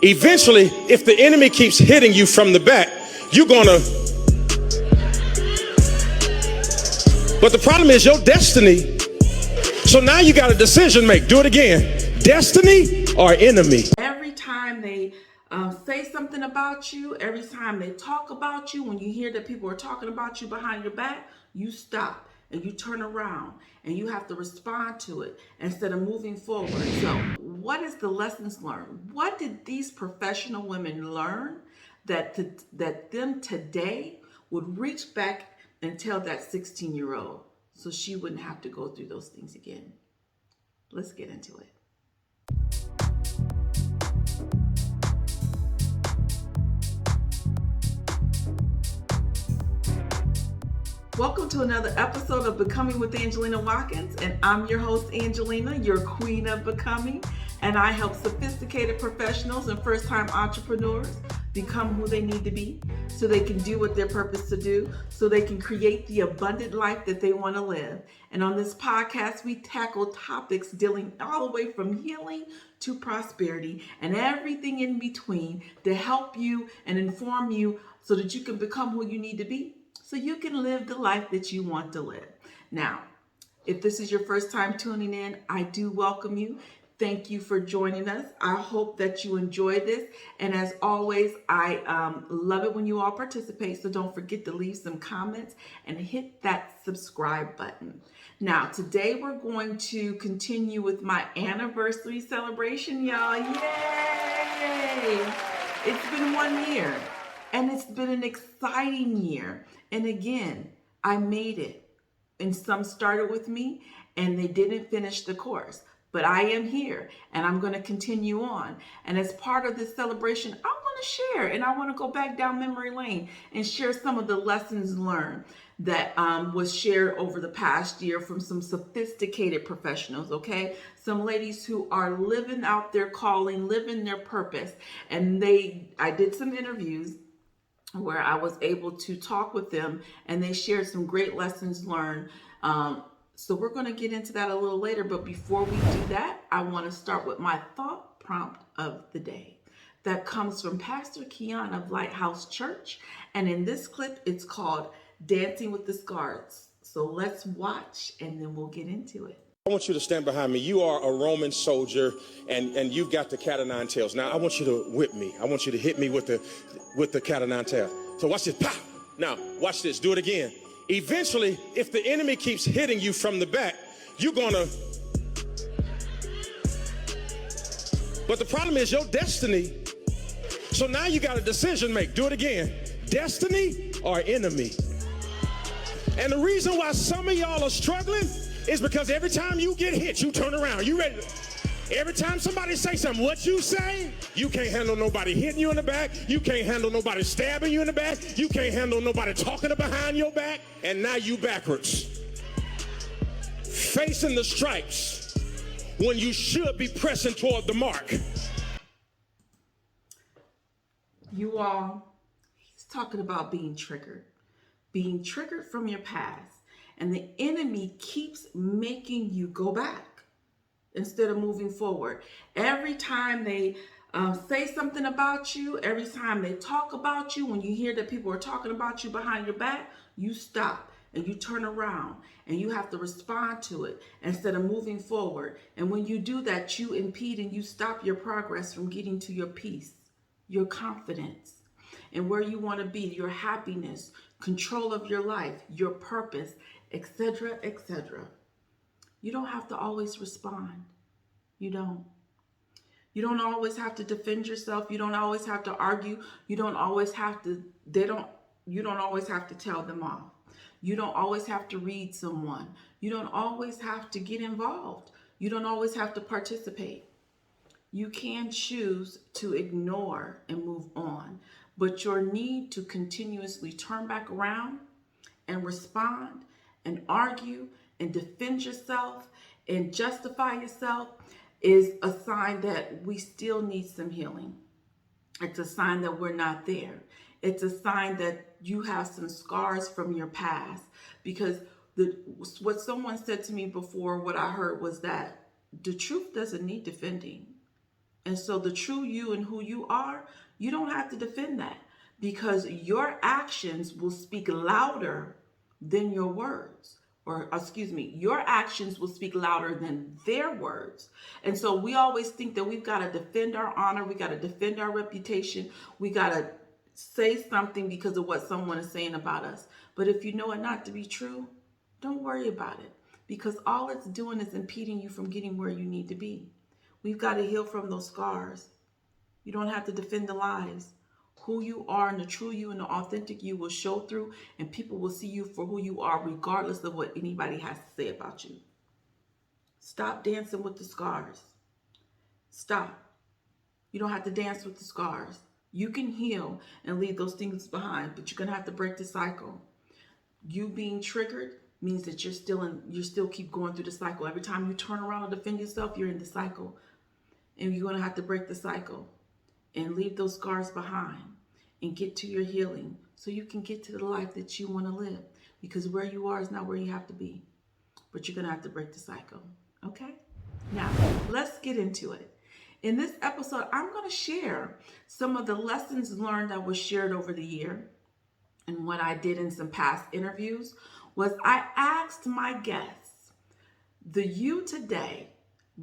Eventually, if the enemy keeps hitting you from the back, you're gonna. But the problem is your destiny. So now you got a decision to make. Do it again. Destiny or enemy? Every time they say something about you, every time they talk about you, when you hear that people are talking about you behind your back, you stop and you turn around and you have to respond to it instead of moving forward. So what is the lessons learned? What did these professional women learn that them today would reach back and tell that 16-year-old so she wouldn't have to go through those things again? Let's get into it. Welcome to another episode of Becoming with Angelina Watkins, and I'm your host, Angelina, your queen of becoming, and I help sophisticated professionals and first-time entrepreneurs become who they need to be so they can do what they're purposed to do, so they can create the abundant life that they want to live. And on this podcast, we tackle topics dealing all the way from healing to prosperity and everything in between to help you and inform you so that you can become who you need to be, so you can live the life that you want to live. Now, if this is your first time tuning in, I do welcome you. Thank you for joining us. I hope that you enjoy this. And as always, I love it when you all participate. So don't forget to leave some comments and hit that subscribe button. Now, today we're going to continue with my anniversary celebration, y'all. Yay! It's been 1 year. And it's been an exciting year. And again, I made it. And some started with me and they didn't finish the course. But I am here and I'm going to continue on. And as part of this celebration, I want to share and I want to go back down memory lane and share some of the lessons learned that was shared over the past year from some sophisticated professionals, okay? Some ladies who are living out their calling, living their purpose. And I did some interviews where I was able to talk with them and they shared some great lessons learned. So we're going to get into that a little later. But before we do that, I want to start with my thought prompt of the day that comes from Pastor Keion of Lighthouse Church. And in this clip, it's called Dancing with the Scars. So let's watch and then we'll get into it. I want you to stand behind me. You are a Roman soldier and you've got the cat of nine tails. Now I want you to whip me. I want you to hit me with the cat of nine tails. So watch this. Pow! Now watch this. Do it again. Eventually, if the enemy keeps hitting you from the back, you're gonna. But the problem is your destiny. So now you got a decision to make. Do it again. Destiny or enemy? And the reason why some of y'all are struggling is because every time you get hit, you turn around. You ready? Every time somebody say something, what you say? You can't handle nobody hitting you in the back. You can't handle nobody stabbing you in the back. You can't handle nobody talking behind your back. And now you backwards, facing the stripes when you should be pressing toward the mark. You all, he's talking about being triggered from your past. And the enemy keeps making you go back instead of moving forward. Every time they say something about you, every time they talk about you, when you hear that people are talking about you behind your back, you stop and you turn around and you have to respond to it instead of moving forward. And when you do that, you impede and you stop your progress from getting to your peace, your confidence, and where you want to be, your happiness, control of your life, your purpose, etc., etc. You don't have to always respond. You don't. You don't always have to defend yourself. You don't always have to argue. You don't always have to, you don't always have to tell them off. You don't always have to read someone. You don't always have to get involved. You don't always have to participate. You can choose to ignore and move on, but your need to continuously turn back around and respond and argue and defend yourself and justify yourself is a sign that we still need some healing. It's a sign that we're not there. It's a sign that you have some scars from your past, because what someone said to me before, what I heard was that the truth doesn't need defending. And so the true you and who you are, you don't have to defend that, because your actions will speak louder than your words. Or, excuse me, your actions will speak louder than their words. And so we always think that we've got to defend our honor, we got to defend our reputation, we got to say something because of what someone is saying about us. But if you know it not to be true, don't worry about it, because all it's doing is impeding you from getting where you need to be. We've got to heal from those scars. You don't have to defend the lies. Who you are and the true you and the authentic you will show through, and people will see you for who you are, regardless of what anybody has to say about you. Stop dancing with the scars. Stop. You don't have to dance with the scars. You can heal and leave those things behind, but you're going to have to break the cycle. You being triggered means that you still keep going through the cycle. Every time you turn around and defend yourself, you're in the cycle. And you're going to have to break the cycle and leave those scars behind and get to your healing so you can get to the life that you want to live. Because where you are is not where you have to be. But you're going to have to break the cycle. Okay? Now, let's get into it. In this episode, I'm going to share some of the lessons learned that was shared over the year. And what I did in some past interviews was I asked my guests, the you today,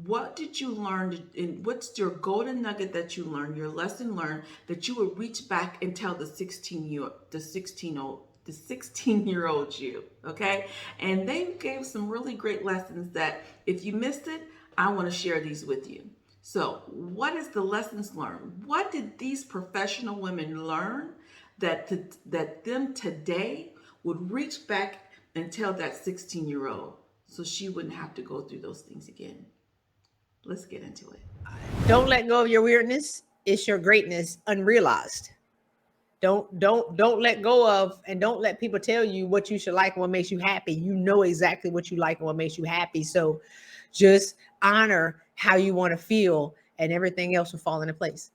what did you learn, and what's your golden nugget that you learned, your lesson learned, that you would reach back and tell the 16-year-old you, okay? And they gave some really great lessons that if you missed it, I want to share these with you. So what is the lessons learned? What did these professional women learn that them today would reach back and tell that 16-year-old so she wouldn't have to go through those things again? Let's get into it. Don't let go of your weirdness. It's your greatness unrealized. Don't let go of, and don't let people tell you what you should like and what makes you happy. You know exactly what you like and what makes you happy. So just honor how you want to feel, and everything else will fall into place.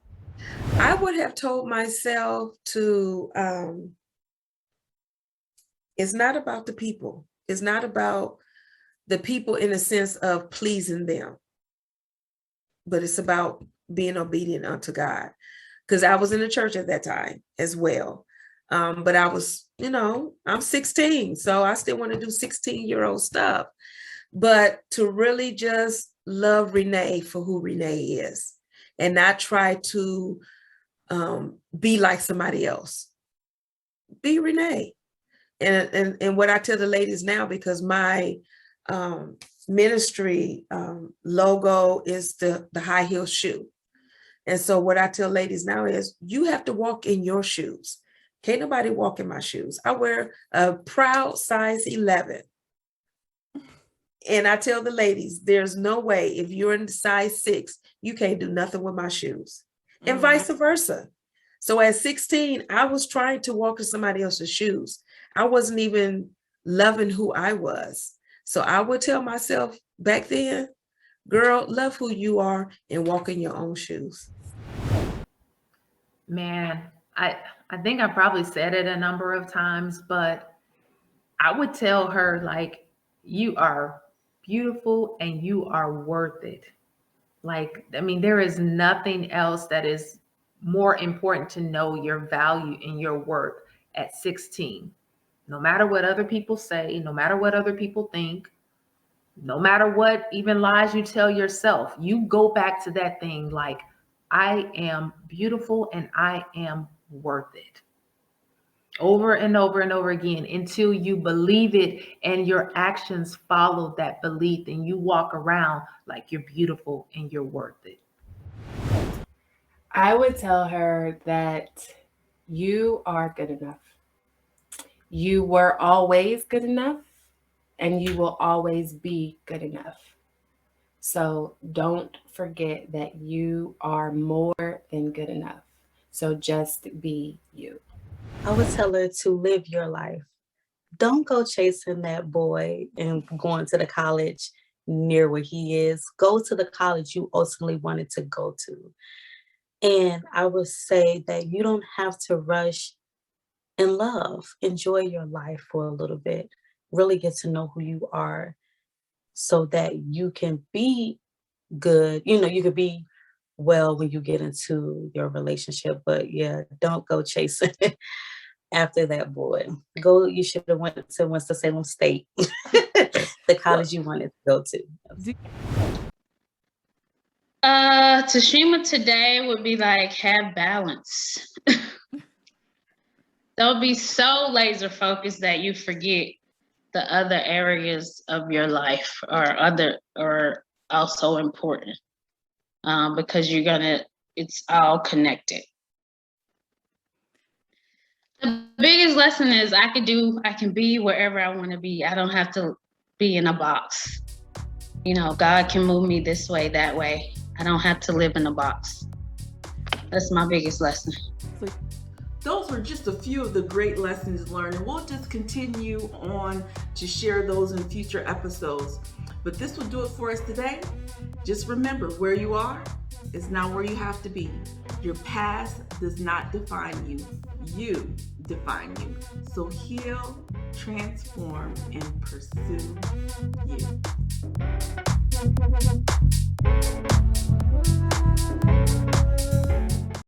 I would have told myself to, it's not about the people. It's not about the people in the sense of pleasing them, but it's about being obedient unto God. Because I was in the church at that time as well. But I was, I'm 16, so I still want to do 16-year-old stuff. But to really just love Renee for who Renee is, and not try to be like somebody else. Be Renee. And what I tell the ladies now, because my ministry logo is the high heel shoe. And so what I tell ladies now is, you have to walk in your shoes. Can't nobody walk in my shoes. I wear a proud size 11. And I tell the ladies, there's no way if you're in size 6, you can't do nothing with my shoes, and vice versa. So at 16, I was trying to walk in somebody else's shoes. I wasn't even loving who I was. So I would tell myself back then, girl, love who you are and walk in your own shoes. Man, I think I probably said it a number of times, but I would tell her, like, you are beautiful and you are worth it. Like, I mean, there is nothing else that is more important to know your value and your worth at 16. No matter what other people say, no matter what other people think, no matter what even lies you tell yourself, you go back to that thing like, I am beautiful and I am worth it. Over and over and over again until you believe it and your actions follow that belief and you walk around like you're beautiful and you're worth it. I would tell her that you are good enough. You were always good enough, and you will always be good enough. So don't forget that you are more than good enough. So just be you. I would tell her to live your life. Don't go chasing that boy and going to the college near where he is. Go to the college you ultimately wanted to go to. And I would say that you don't have to rush in love. Enjoy your life for a little bit. Really get to know who you are so that you can be good. You could be well when you get into your relationship. But yeah, don't go chasing after that boy. You should have went to Winston-Salem State, the college you wanted to go to. Tashima today would be like, have balance. Don't be so laser focused that you forget the other areas of your life are also important, because it's all connected. The biggest lesson is I can be wherever I want to be. I don't have to be in a box. God can move me this way, that way. I don't have to live in a box. That's my biggest lesson. Those were just a few of the great lessons learned, and we'll just continue on to share those in future episodes. But this will do it for us today. Just remember, where you are is not where you have to be. Your past does not define you. You define you. So heal, transform, and pursue you.